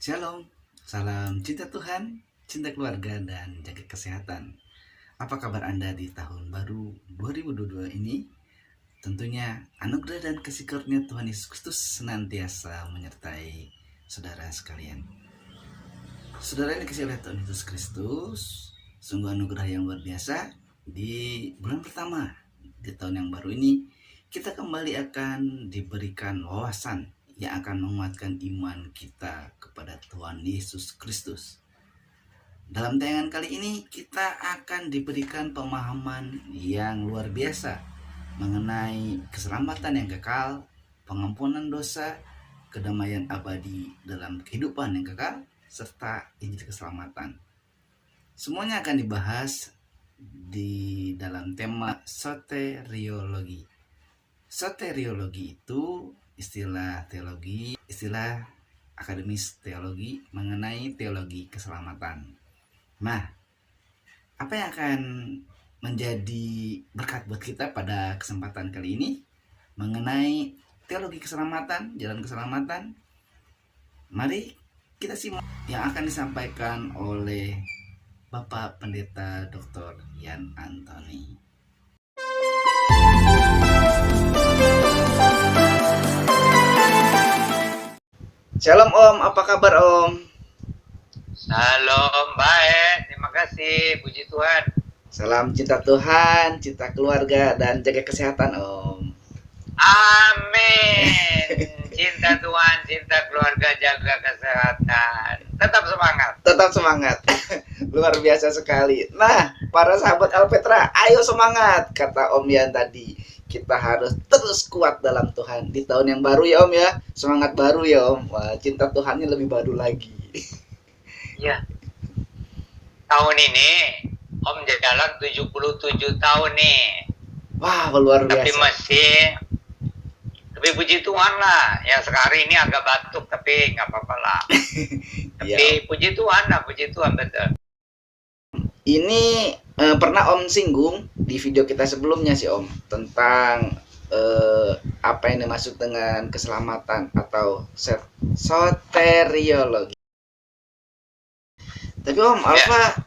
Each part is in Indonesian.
Shalom, salam cinta Tuhan, cinta keluarga, dan jaga kesehatan. Apa kabar Anda di tahun baru 2022 ini? Tentunya anugerah dan kasih karunia Tuhan Yesus Kristus senantiasa menyertai saudara sekalian. Saudara yang dikasihi oleh Tuhan Yesus Kristus, sungguh anugerah yang luar biasa. Di bulan pertama di tahun yang baru ini, kita kembali akan diberikan wawasan yang akan menguatkan iman kita kepada Tuhan Yesus Kristus. Dalam tayangan kali ini kita akan diberikan pemahaman yang luar biasa mengenai keselamatan yang kekal, pengampunan dosa, kedamaian abadi dalam kehidupan yang kekal, serta Injil keselamatan. Semuanya akan dibahas di dalam tema soteriologi. Soteriologi itu istilah teologi, istilah akademis teologi mengenai teologi keselamatan. Nah, apa yang akan menjadi berkat buat kita pada kesempatan kali ini mengenai teologi keselamatan, jalan keselamatan? Mari kita simak yang akan disampaikan oleh Bapak Pendeta Dr. Yan Antoni. Shalom Om, apa kabar Om? Shalom, baik. Terima kasih, puji Tuhan. Salam cinta Tuhan, cinta keluarga, dan jaga kesehatan Om. Amin. Cinta Tuhan, cinta keluarga, jaga kesehatan. Tetap semangat. Tetap semangat. Luar biasa sekali. Nah, para sahabat Alpetra, ayo semangat. Kata Om Yan tadi, kita harus terus kuat dalam Tuhan. Di tahun yang baru ya Om ya. Semangat baru ya Om. Wah, cinta Tuhannya lebih baru lagi. Ya. Tahun ini Om jalan 77 tahun nih. Wah, luar biasa. Tapi masih puji Tuhan lah. Yang sekarang ini agak batuk tapi nggak apa-apa lah. Tapi puji Tuhan lah, puji Tuhan betul. Ini pernah Om singgung di video kita sebelumnya sih Om tentang apa yang dimaksud dengan keselamatan atau soteriologi. Tapi Om, Alfa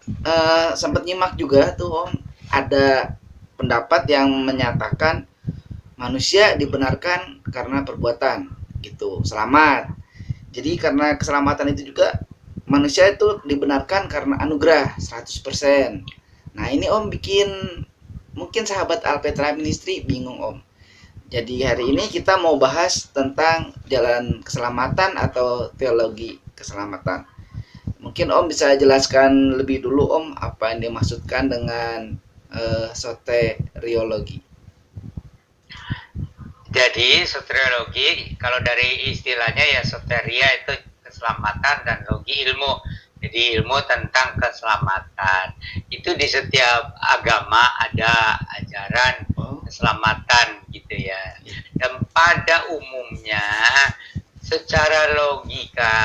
sempat nyimak juga tuh Om, ada pendapat yang menyatakan manusia dibenarkan karena perbuatan gitu, selamat. Jadi karena keselamatan itu juga manusia itu dibenarkan karena anugerah 100%. Nah ini Om bikin mungkin sahabat Alpetra Ministry bingung Om. Jadi hari ini kita mau bahas tentang jalan keselamatan atau teologi keselamatan. Mungkin Om bisa jelaskan lebih dulu Om apa yang dimaksudkan dengan soteriologi. Jadi soteriologi kalau dari istilahnya ya soteria itu keselamatan dan logi ilmu. Jadi ilmu tentang keselamatan. Itu di setiap agama ada ajaran keselamatan gitu ya. Dan pada umumnya secara logika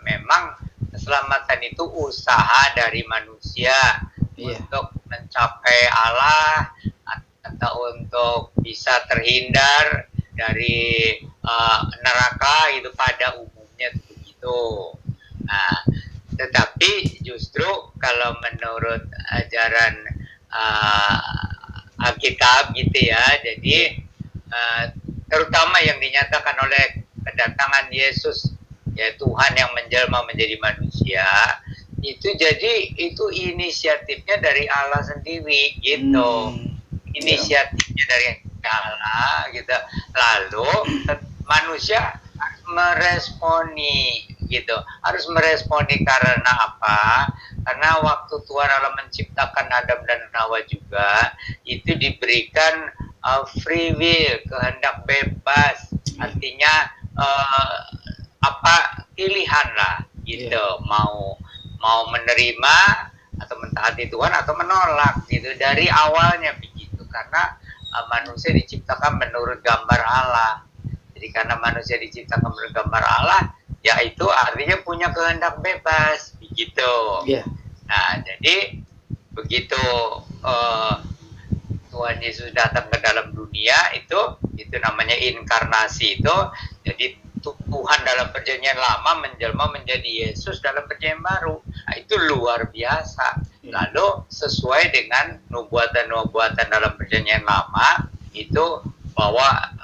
memang keselamatan itu usaha dari manusia untuk mencapai Allah atau untuk bisa terhindar dari neraka itu pada umumnya begitu. Nah, tetapi justru kalau menurut ajaran Alkitab gitu ya, jadi terutama yang dinyatakan oleh kedatangan Yesus, ya Tuhan yang menjelma menjadi manusia, itu jadi itu inisiatifnya dari Allah sendiri gitu. Inisiatifnya dari Allah gitu. Lalu manusia meresponi gitu. Harus meresponi karena apa? Karena waktu Tuhan Allah menciptakan Adam dan Hawa juga itu diberikan free will, kehendak bebas. Artinya pilihan lah gitu. Mau menerima atau mentaati Tuhan atau menolak gitu dari awalnya begitu. Karena manusia diciptakan menurut gambar Allah. Jadi karena manusia diciptakan menurut gambar Allah, ya itu artinya punya kehendak bebas begitu. Nah, jadi begitu Tuhan Yesus datang ke dalam dunia itu namanya inkarnasi itu. Jadi Tuhan dalam perjanjian lama menjelma menjadi Yesus dalam perjanjian baru. Nah, itu luar biasa. Lalu sesuai dengan nubuatan-nubuatan dalam perjanjian lama itu bahwa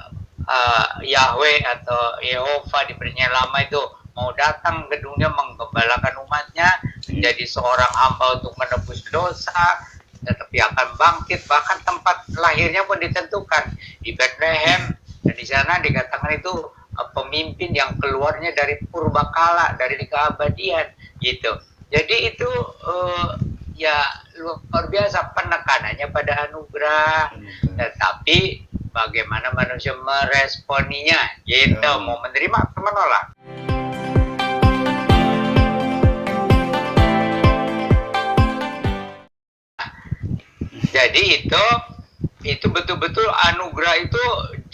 Yahweh atau Yehova di perjanjian lama itu mau datang ke dunia menggembalakan umatnya, menjadi seorang hamba untuk menebus dosa, tetapi akan bangkit, bahkan tempat lahirnya pun ditentukan di Bethlehem, dan di sana dikatakan itu pemimpin yang keluarnya dari purbakala, dari keabadian gitu. Jadi itu ya luar biasa penekanannya pada anugerah, tetapi bagaimana manusia meresponinya gitu, mau menerima atau menolak. Jadi itu betul-betul anugerah itu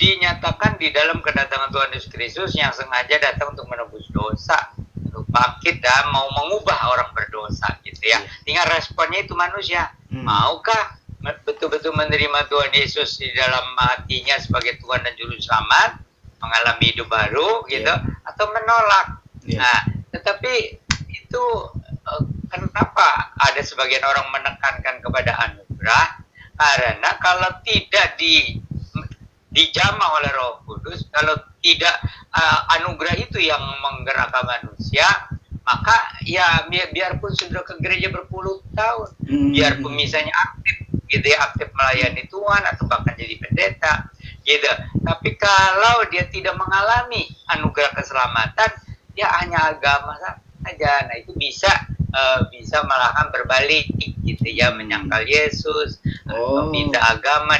dinyatakan di dalam kedatangan Tuhan Yesus Kristus yang sengaja datang untuk menebus dosa, untuk bangkit dan mau mengubah orang berdosa gitu ya. Tinggal responnya itu manusia. Maukah betul-betul menerima Tuhan Yesus di dalam hatinya sebagai Tuhan dan Juru Selamat, mengalami hidup baru gitu, atau menolak. Nah, tetapi itu kenapa ada sebagian orang menekankan kepada anugerah? Karena kalau tidak dijamah oleh Roh Kudus, kalau tidak anugerah itu yang menggerakkan manusia, maka ya biarpun sudah ke gereja berpuluh tahun, biarpun misalnya aktif gitu ya, aktif melayani Tuhan atau bahkan jadi pendeta gitu, tapi kalau dia tidak mengalami anugerah keselamatan, dia hanya agama saja. Nah, itu bisa malahan berbalik gitu ya, menyangkal Yesus, meminta agama.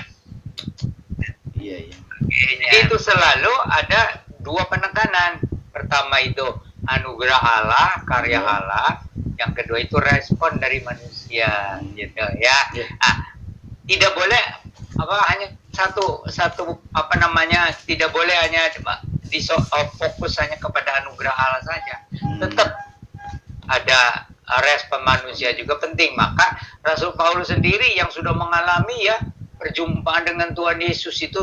Jadi itu selalu ada dua penekanan. Pertama itu anugerah Allah, karya Allah. Yang kedua itu respon dari manusia gitu ya. Tidak boleh hanya satu tidak boleh hanya fokus hanya kepada anugerah Allah saja. Tetap ada respon manusia juga penting. Maka Rasul Paulus sendiri yang sudah mengalami ya perjumpaan dengan Tuhan Yesus itu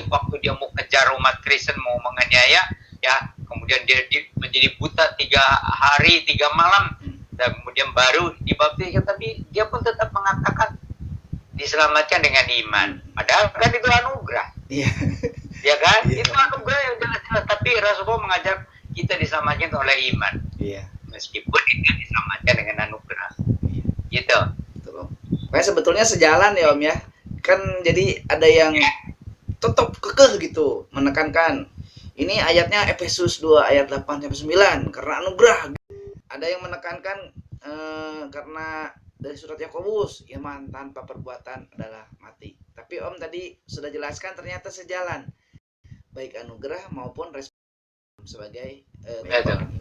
waktu dia mau kejar umat Kristen, mau menganiaya ya, kemudian dia menjadi buta 3 hari 3 malam, dan kemudian baru dibaptis, tapi dia pun tetap mengatakan diselamatkan dengan iman. Padahal kan itu anugerah. Ya kan? Itu anugerah yang jelas-jelas, tapi Rasul Paulus mengajar kita diselamatkan oleh iman. Meskipun itu diselamatkan dengan anugerah. Gitu. Kayak sebetulnya sejalan ya Om ya. Kan jadi ada yang tetap kekeh gitu menekankan. Ini ayatnya Efesus 2 ayat 8-9 karena anugerah. Ada yang menekankan karena dari surat Yakobus, iman tanpa perbuatan adalah mati. Tapi Om tadi sudah jelaskan ternyata sejalan. Baik anugerah maupun respon sebagai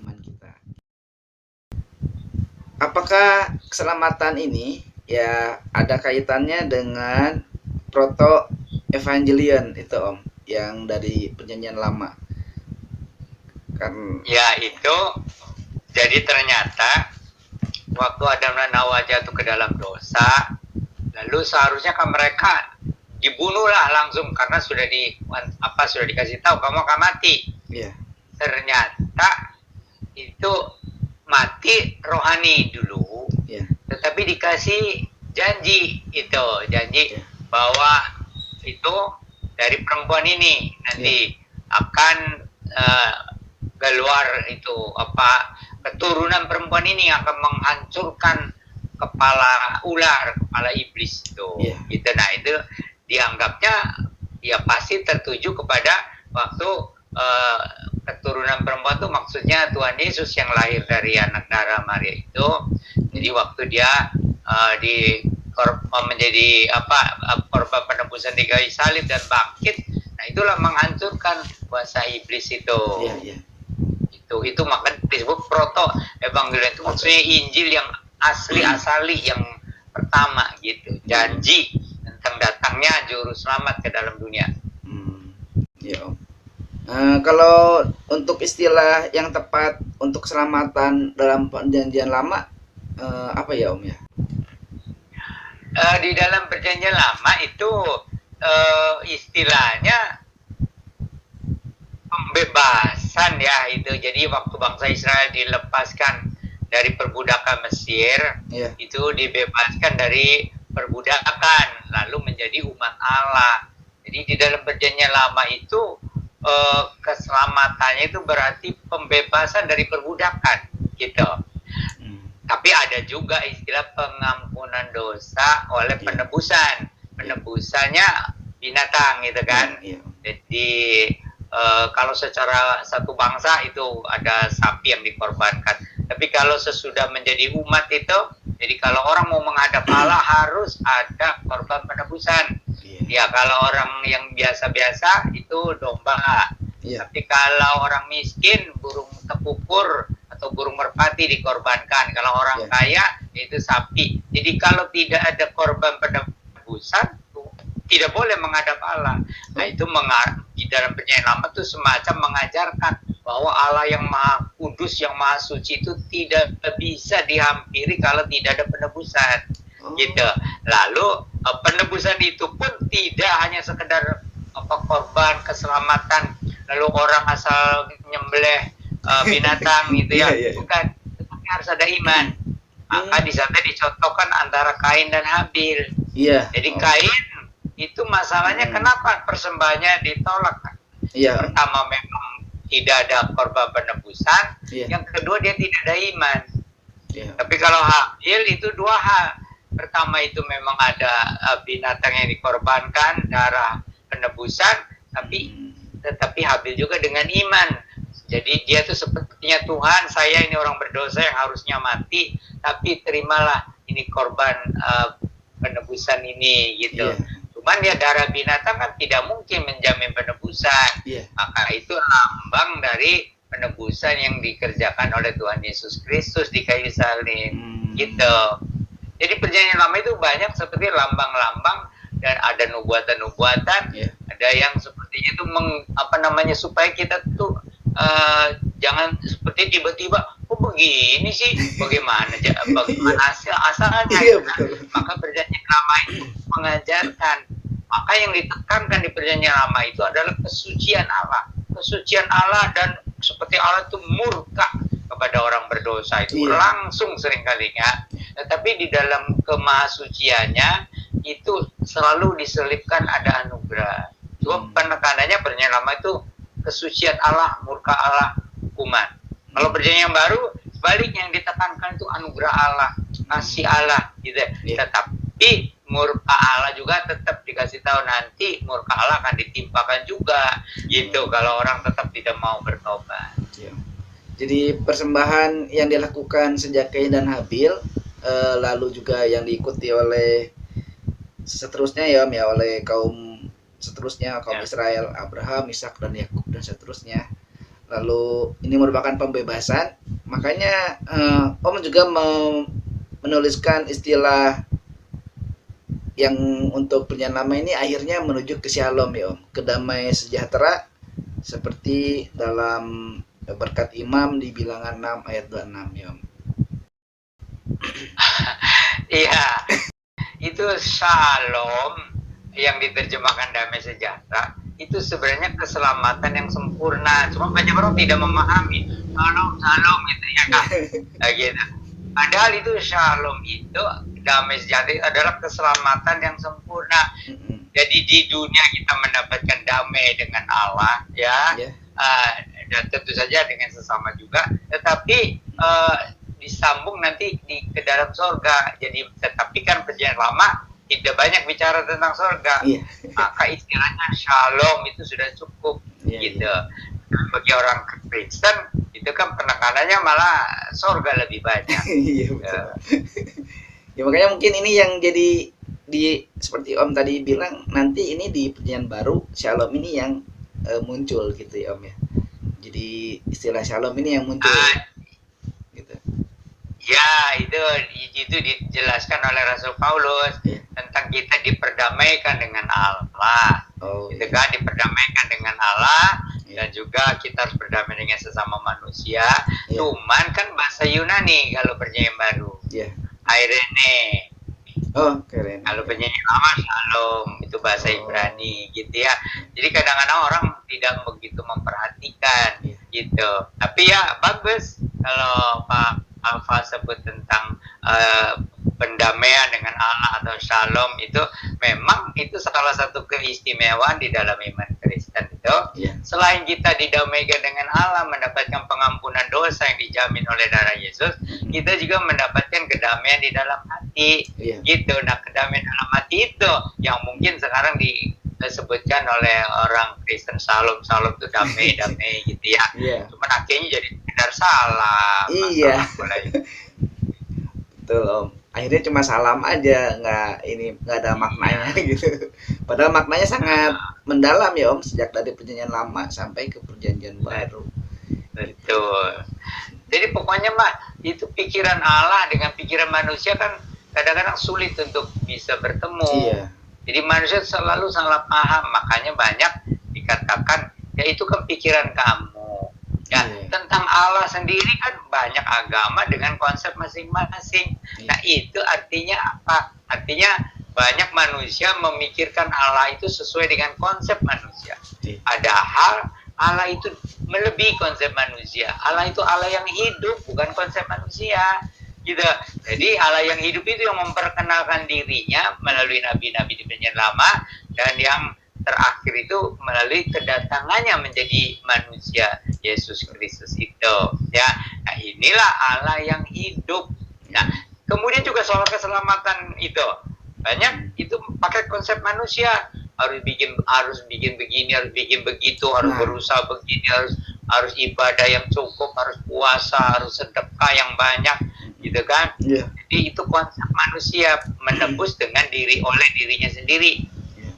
iman kita. Apakah keselamatan ini ya ada kaitannya dengan proto evangelion itu Om, yang dari perjanjian lama? Kan ya itu. Jadi ternyata waktu Adam dan Hawa jatuh ke dalam dosa, lalu seharusnya kan mereka dibunuhlah langsung karena sudah dikasih tahu kamu akan mati. Ternyata itu mati rohani dulu, tetapi dikasih janji bahwa itu dari perempuan ini nanti akan keluar itu keturunan perempuan ini akan menghancurkan kepala ular, kepala iblis itu. Gitu. Nah, itu dianggapnya ya pasti tertuju kepada waktu keturunan perempuan itu, maksudnya Tuhan Yesus yang lahir dari anak darah Maria itu. Jadi waktu dia menjadi korban penebusan di kayu salib dan bangkit, nah itulah menghancurkan kuasa iblis itu. Itu maka disebut proto evangelion, itu maksudnya Injil yang asli yang pertama gitu, janji tentang datangnya juru selamat ke dalam dunia. Kalau untuk istilah yang tepat untuk keselamatan dalam perjanjian lama apa ya Om ya? Di dalam perjanjian lama itu istilahnya pembebasan pembebasan ya itu. Jadi waktu bangsa Israel dilepaskan dari perbudakan Mesir, Iya. itu dibebaskan dari perbudakan, lalu menjadi umat Allah. Jadi di dalam perjanjian lama itu keselamatannya itu berarti pembebasan dari perbudakan, gitu. Tapi ada juga istilah pengampunan dosa oleh penebusan. Penebusannya binatang gitu kan. Jadi kalau secara satu bangsa itu ada sapi yang dikorbankan. Tapi kalau sesudah menjadi umat itu, jadi kalau orang mau menghadap Allah harus ada korban penebusan. Ya kalau orang yang biasa-biasa itu domba. Tapi kalau orang miskin, burung tekukur atau burung merpati dikorbankan. Kalau orang kaya itu sapi. Jadi kalau tidak ada korban penebusan, tidak boleh menghadap Allah. Nah itu di dalam perjanjian lama itu semacam mengajarkan bahwa Allah yang maha kudus, yang maha suci itu tidak bisa dihampiri kalau tidak ada penebusan. Gitu. Lalu penebusan itu pun tidak hanya sekedar korban keselamatan, lalu orang asal nyembelih binatang gitu ya, bukan, tetapi harus ada iman. Maka di sana dicontohkan antara Kain dan Habil. Jadi Kain itu masalahnya kenapa persembahannya ditolak? Pertama memang tidak ada korban penebusan, yang kedua dia tidak ada iman. Tapi kalau Habil itu dua hal. Pertama itu memang ada binatang yang dikorbankan, darah penebusan, tetapi Habil juga dengan iman. Jadi dia tuh sepertinya Tuhan, saya ini orang berdosa yang harusnya mati, tapi terimalah ini korban penebusan ini gitu. Cuman ya darah binatang kan tidak mungkin menjamin penebusan. Maka itu lambang dari penebusan yang dikerjakan oleh Tuhan Yesus Kristus di kayu salib. Gitu. Jadi perjanjian lama itu banyak seperti lambang-lambang, dan ada nubuatan-nubuatan, ada yang sepertinya itu supaya kita tuh jangan seperti tiba-tiba begini sih, bagaimana asalnya. Maka perjanjian lama itu mengajarkan, maka yang ditekankan di perjanjian lama itu adalah kesucian Allah, dan seperti Allah itu murka kepada orang berdosa itu langsung seringkalinya. Tetapi di dalam kemahasuciannya itu selalu diselipkan ada anugerah. Cuma penekanannya perjanjian lama itu kesucian Allah, murka Allah, hukuman. Kalau perjanjian baru sebaliknya, yang ditekankan itu anugerah Allah, kasih Allah gitu. Tetapi murka Allah juga tetap dikasih tahu, nanti murka Allah akan ditimpakan juga gitu kalau orang tetap tidak mau bertobat. Jadi persembahan yang dilakukan sejak Kain dan Habil, lalu juga yang diikuti oleh seterusnya oleh kaum seterusnya, kaum Israel, Abraham, Ishak dan Yakub dan seterusnya. Lalu ini merupakan pembebasan. Makanya Om juga menuliskan istilah yang untuk perjanjian lama ini akhirnya menuju ke Shalom ya Om, ke damai sejahtera, seperti dalam berkat Imam di Bilangan 6 ayat 26 ya Om. Iya, itu Shalom yang diterjemahkan damai sejahtera itu sebenarnya keselamatan yang sempurna. Cuma banyak orang tidak memahami Shalom gitu ya kan. Gitu. Padahal itu Shalom itu damai sejahtera adalah keselamatan yang sempurna. Jadi di dunia kita mendapatkan damai dengan Allah ya. Dan tentu saja dengan sesama juga, tetapi disambung nanti ke dalam surga. Jadi tetapi kan perjanjian lama tidak banyak bicara tentang surga, maka istilahnya Shalom itu sudah cukup gitu. Bagi orang Kristen itu kan penekanannya malah surga lebih banyak. Ya makanya mungkin ini yang jadi seperti Om tadi bilang, nanti ini di perjanjian baru Shalom ini yang muncul gitu ya Om ya. Jadi istilah Shalom ini yang muncul gitu. Ya, itu dijelaskan oleh Rasul Paulus tentang kita diperdamaikan dengan Allah. Diperdamaikan dengan Allah, dan juga kita harus berdamai dengan sesama manusia. Cuman kan bahasa Yunani kalau perjanjian baru. Irene. Keren. Kalau perjanjian lama Shalom, itu bahasa Ibrani gitu ya. Jadi kadang-kadang orang tidak begitu memperhatikan gitu. gitu. Tapi ya bagus kalau Pak Alfa sebut tentang pendamaian dengan Allah atau shalom, itu memang itu salah satu keistimewaan di dalam iman Kristen itu. Selain kita didamaikan dengan Allah, mendapatkan pengampunan dosa yang dijamin oleh darah Yesus, kita juga mendapatkan kedamaian di dalam hati. Gitu. Nah, kedamaian dalam hati itu yang mungkin sekarang disebutkan oleh orang Kristen salam itu damai gitu ya. Cuman akhirnya jadi sekedar salam. Iya. Betul Om. Akhirnya cuma salam aja, nggak ada maknanya gitu. Padahal maknanya sangat mendalam ya Om, sejak dari perjanjian lama sampai ke perjanjian baru. Betul. Jadi pokoknya mah itu pikiran Allah dengan pikiran manusia kan kadang-kadang sulit untuk bisa bertemu. Iya. Jadi manusia selalu salah paham, makanya banyak dikatakan ya itu kan pikiran kamu. Ya, tentang Allah sendiri kan banyak agama dengan konsep masing-masing. Nah, itu artinya apa? Artinya banyak manusia memikirkan Allah itu sesuai dengan konsep manusia. Padahal Allah itu melebihi konsep manusia. Allah itu Allah yang hidup, bukan konsep manusia. Gitu. Jadi Allah yang hidup itu yang memperkenalkan dirinya melalui nabi-nabi di perjanjian lama, dan yang terakhir itu melalui kedatangannya menjadi manusia Yesus Kristus itu. Ya, nah inilah Allah yang hidup. Nah, kemudian juga soal keselamatan itu banyak itu pakai konsep manusia, harus bikin begini, harus bikin begitu, harus berusaha begini, harus ibadah yang cukup, harus puasa, harus sedekah yang banyak, gitu kan? Jadi itu konsep manusia menebus dengan oleh dirinya sendiri,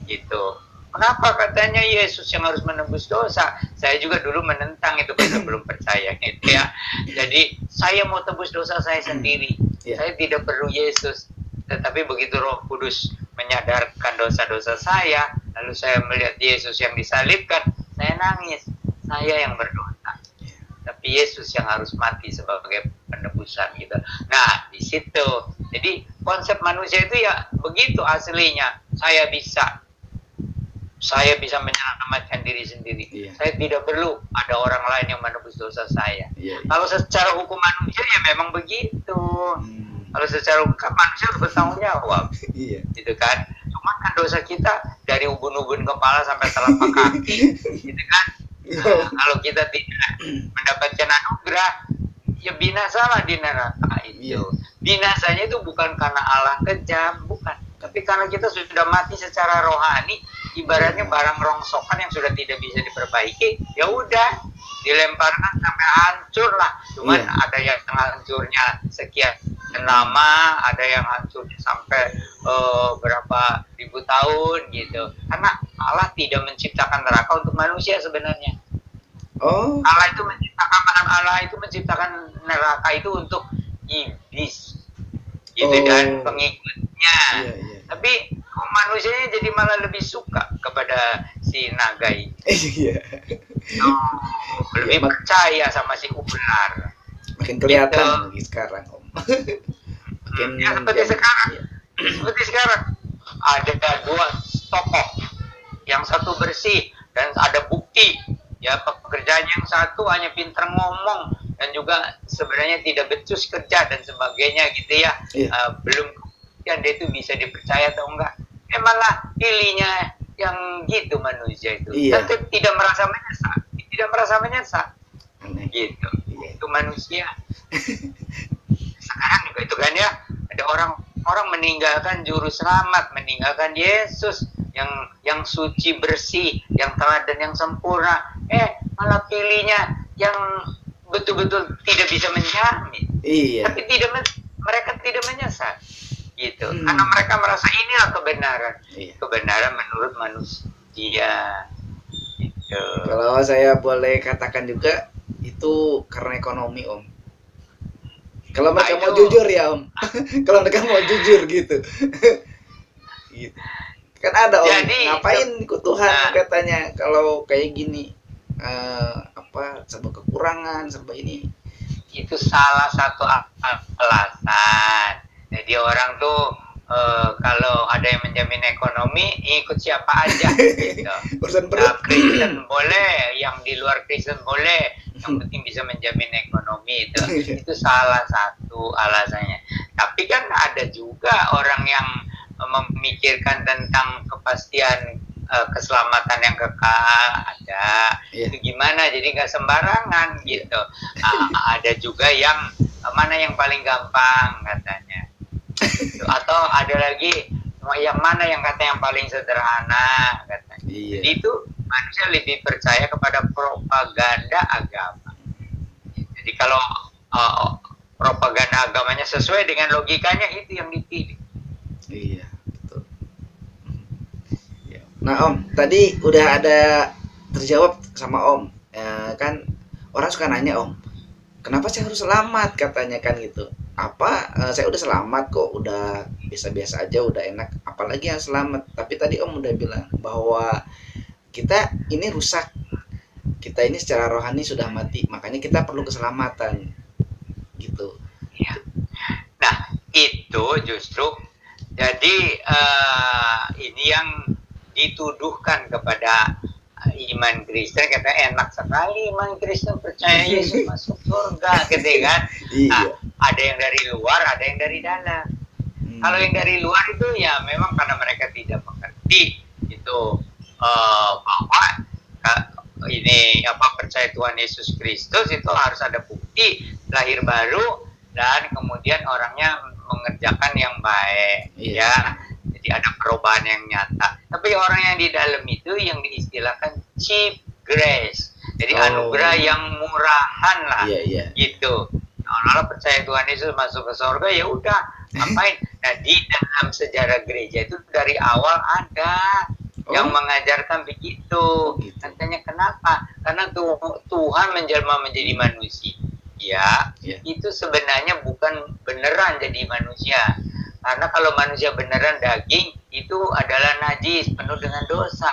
gitu. Kenapa katanya Yesus yang harus menebus dosa? Saya juga dulu menentang itu karena belum percaya gitu ya. Jadi saya mau tebus dosa saya sendiri. Saya tidak perlu Yesus. Tetapi begitu Roh Kudus menyadarkan dosa-dosa saya, lalu saya melihat Yesus yang disalibkan, saya nangis. Saya yang berdosa. Tapi Yesus yang harus mati sebagai penebusan gitu. Nah, di situ. Jadi konsep manusia itu ya begitu aslinya. Saya bisa menyelamatkan diri sendiri. Saya tidak perlu ada orang lain yang menebus dosa saya. Kalau secara hukum manusia ya memang begitu. Kalau secara hukum manusia harus bertanggung jawab. Gitu kan. Cuma kan dosa kita dari ubun-ubun kepala sampai telapak kaki, gitu kan. Kalau kita tidak mendapatkan anugerah, ya binasalah di neraka itu. Binasanya itu bukan karena Allah kejam, bukan. Tapi karena kita sudah mati secara rohani, ibaratnya barang rongsokan yang sudah tidak bisa diperbaiki, ya udah dilemparkan sampai hancur lah. Cuman ada yang hancurnya sekian lama, ada yang hancurnya sampai berapa ribu tahun gitu. Karena Allah tidak menciptakan neraka untuk manusia sebenarnya. Allah itu menciptakan neraka itu untuk iblis, gitu dan pengikutnya. Tapi manusianya jadi malah lebih suka kepada si naga ini. Lebih percaya sama si ular. Makin kelihatan lagi sekarang Om. Seperti sekarang ada dua tokoh, yang satu bersih dan ada bukti. Ya, pekerjaan yang satu hanya pintar ngomong dan juga sebenarnya tidak becus kerja dan sebagainya gitu ya. Belum kemudian dia itu bisa dipercaya atau enggak. Malah pilihnya yang gitu manusia itu. Dan tidak merasa menyesal. Gitu. Itu manusia. Sekarang juga itu kan ya, ada orang meninggalkan juru selamat, meninggalkan Yesus yang suci, bersih, yang teladan, yang sempurna, malah pilihnya yang betul-betul tidak bisa menjamin. Tapi mereka tidak menyesal, gitu. Karena mereka merasa inilah kebenaran, kebenaran menurut manusia. Gitu. Kalau saya boleh katakan juga itu karena ekonomi Om. Kalau mereka mau jujur ya Om, kalau mereka mau jujur gitu. Gitu. Kan ada Om, ngapain ikut Tuhan katanya kalau kayak gini, serba kekurangan, serba ini. Itu salah satu alasan. Jadi orang tuh kalau ada yang menjamin ekonomi, ikut siapa aja gitu. Urusan Nah, perut. Kristen boleh, yang di luar Kristen boleh, yang penting bisa menjamin ekonomi itu salah satu alasannya. Tapi kan ada juga orang yang memikirkan tentang kepastian keselamatan yang kekal ada. Iya. Itu gimana? Jadi nggak sembarangan gitu. Ada juga yang mana yang paling gampang katanya. Atau ada lagi yang mana yang katanya yang paling sederhana katanya. Iya. Jadi itu manusia lebih percaya kepada propaganda agama. Jadi kalau propaganda agamanya sesuai dengan logikanya, itu yang dipilih. Iya, betul. Nah Om, tadi udah ada terjawab sama Om. Kan orang suka nanya Om, kenapa saya harus selamat katanya kan gitu. Saya udah selamat kok, udah biasa-biasa aja, udah enak, apalagi yang selamat. Tapi tadi Om udah bilang bahwa kita ini rusak, kita ini secara rohani sudah mati, makanya kita perlu keselamatan gitu. Ya. Nah itu justru jadi ini yang dituduhkan kepada iman Kristen, kata enak sekali iman Kristen, percaya Yesus masuk surga gitu kan. Nah, ada yang dari luar, ada yang dari dalam. Kalau yang dari luar itu ya memang karena mereka tidak mengerti itu bahwa ini percaya Tuhan Yesus Kristus itu harus ada bukti lahir baru dan kemudian orangnya mengerjakan yang baik, ya. Jadi ada perubahan yang nyata. Tapi orang yang di dalam itu yang diistilahkan cheap grace. Jadi anugerah yang murahan lah, gitu. Kalau percaya Tuhan Yesus masuk ke surga, ya udah ngapain? Nah di dalam sejarah gereja itu dari awal ada yang mengajarkan begitu. Katanya kenapa? Karena Tuhan menjelma menjadi manusia. Itu sebenarnya bukan beneran jadi manusia. Karena kalau manusia beneran daging itu adalah najis, penuh dengan dosa.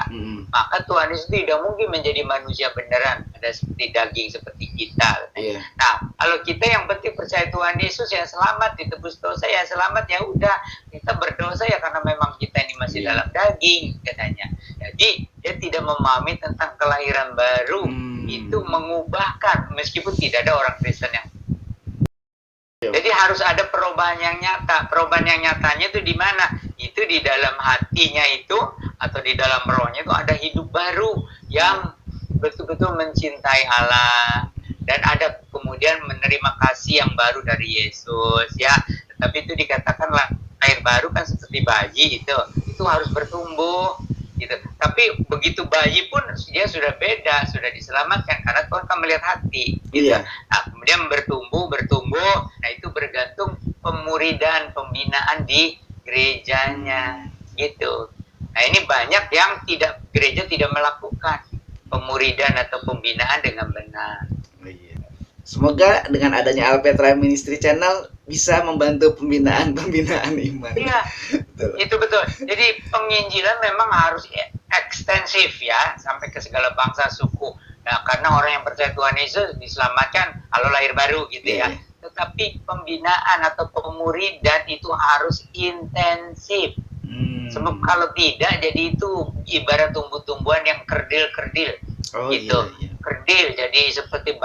Maka Tuhan Yesus tidak mungkin menjadi manusia beneran, ada seperti daging seperti kita. Nah, kalau kita yang penting percaya Tuhan Yesus ya selamat, ditebus dosa ya selamat, ya udah kita berdosa ya karena memang kita ini masih dalam daging katanya. Jadi dia tidak memahami tentang kelahiran baru. Itu mengubahkan, meskipun tidak ada orang Kristen yang. Jadi harus ada perubahan yang nyata. Perubahan yang nyatanya itu di mana? Itu di dalam hatinya itu atau di dalam rohnya itu ada hidup baru yang betul-betul mencintai Allah dan ada kemudian menerima kasih yang baru dari Yesus, ya. Tetapi itu dikatakan lahir baru kan seperti bayi itu harus bertumbuh. Gitu. Tapi begitu bayi pun dia sudah beda, sudah diselamatkan karena Tuhan kan melihat hati. Gitu. Nah, kemudian bertumbuh. Nah itu bergantung pemuridan, pembinaan di gerejanya, gitu. Nah ini banyak yang gereja tidak melakukan pemuridan atau pembinaan dengan benar. Semoga dengan adanya Alpetra Ministry Channel bisa membantu pembinaan iman. Iya, itu betul. Jadi penginjilan memang harus ekstensif ya, sampai ke segala bangsa suku. Nah, karena orang yang percaya Tuhan Yesus diselamatkan kalau lahir baru gitu ya. Tetapi pembinaan atau pemuridan itu harus intensif. Sebab kalau tidak, jadi itu ibarat tumbuh-tumbuhan yang kerdil-kerdil, gitu. Kerdil, jadi seperti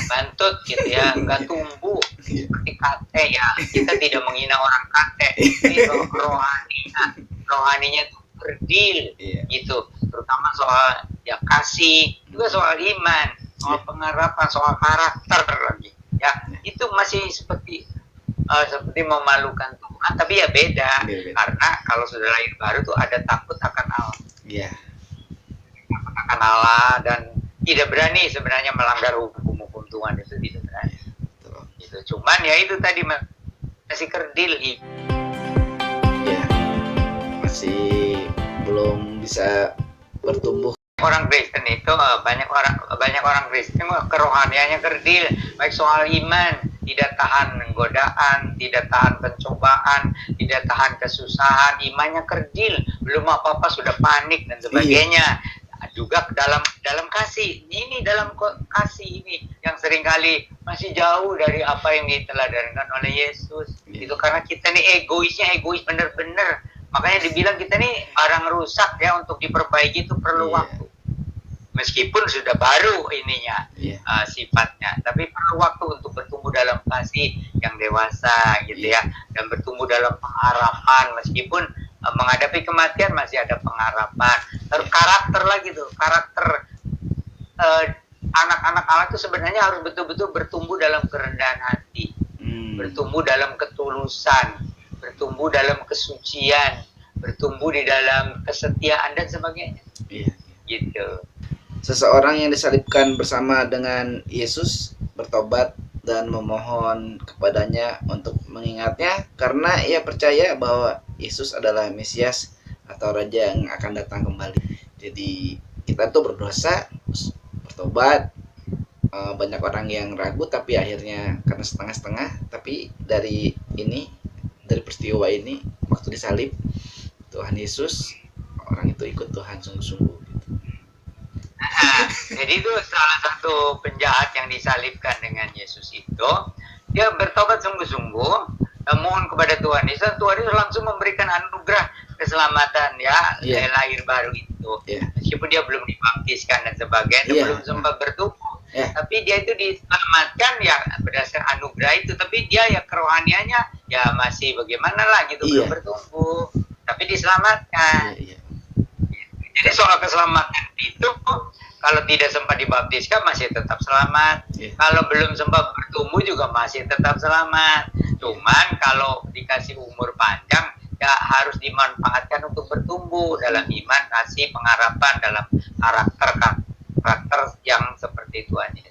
bantut gitu ya, nggak tumbuh seperti kate ya. Kita tidak menghina orang kate, ini rohaninya itu kerdil, gitu. Terutama soal ya kasih, juga soal iman, soal pengharapan, soal karakter lagi. Ya, itu masih seperti memalukan Tuhan, tapi ya beda. Karena kalau sudah lahir baru tuh ada takut akan Allah. Takut akan Allah dan tidak berani sebenarnya melanggar hukum-hukum Tuhan, itu tidak berani. Gitu. Cuman ya itu tadi masih kerdil. Masih belum bisa bertumbuh. Orang Kristen itu banyak orang Kristen kerohaniannya kerdil, baik soal iman, tidak tahan godaan, tidak tahan pencobaan, tidak tahan kesusahan, imannya kerdil, belum apa-apa sudah panik dan sebagainya. juga dalam kasih. Ini dalam kasih ini yang seringkali masih jauh dari apa yang diteladankan oleh Yesus. Itu karena kita nih egois bener-bener. Makanya dibilang kita nih barang rusak ya, untuk diperbaiki itu perlu waktu. Meskipun sudah baru ininya sifatnya, tapi perlu waktu untuk bertumbuh dalam kasih yang dewasa gitu ya, dan bertumbuh dalam pengharapan. Meskipun menghadapi kematian masih ada pengharapan. Terus karakter lagi tuh, karakter anak-anak Allah itu sebenarnya harus betul-betul bertumbuh dalam kerendahan hati, bertumbuh dalam ketulusan, bertumbuh dalam kesucian, bertumbuh di dalam kesetiaan dan sebagainya. Gitu. Seseorang yang disalibkan bersama dengan Yesus bertobat dan memohon kepadanya untuk mengingatnya karena ia percaya bahwa Yesus adalah Mesias atau Raja yang akan datang kembali. Jadi kita tuh berdosa, bertobat. Banyak orang yang ragu tapi akhirnya karena setengah-setengah. Tapi dari peristiwa ini, waktu disalib Tuhan Yesus, orang itu ikut Tuhan sungguh-sungguh. Jadi itu salah satu penjahat yang disalibkan dengan Yesus itu, dia bertobat sungguh-sungguh, mohon kepada Tuhan Yesus. Tuhan Yesus langsung memberikan anugerah keselamatan ya, lahir baru itu. Meskipun dia belum dibaptiskan dan sebagainya, belum sempat bertumbuh, tapi dia itu diselamatkan ya berdasarkan anugerah itu. Tapi dia ya kerohaniannya ya masih bagaimana lah gitu, belum bertumbuh, tapi diselamatkan. Jadi soal keselamatan itu, kalau tidak sempat dibaptiskan masih tetap selamat. Kalau belum sempat bertumbuh juga masih tetap selamat. Cuman kalau dikasih umur panjang, ya harus dimanfaatkan untuk bertumbuh dalam iman, kasih, pengharapan, dalam karakter yang seperti Tuhan Yesus.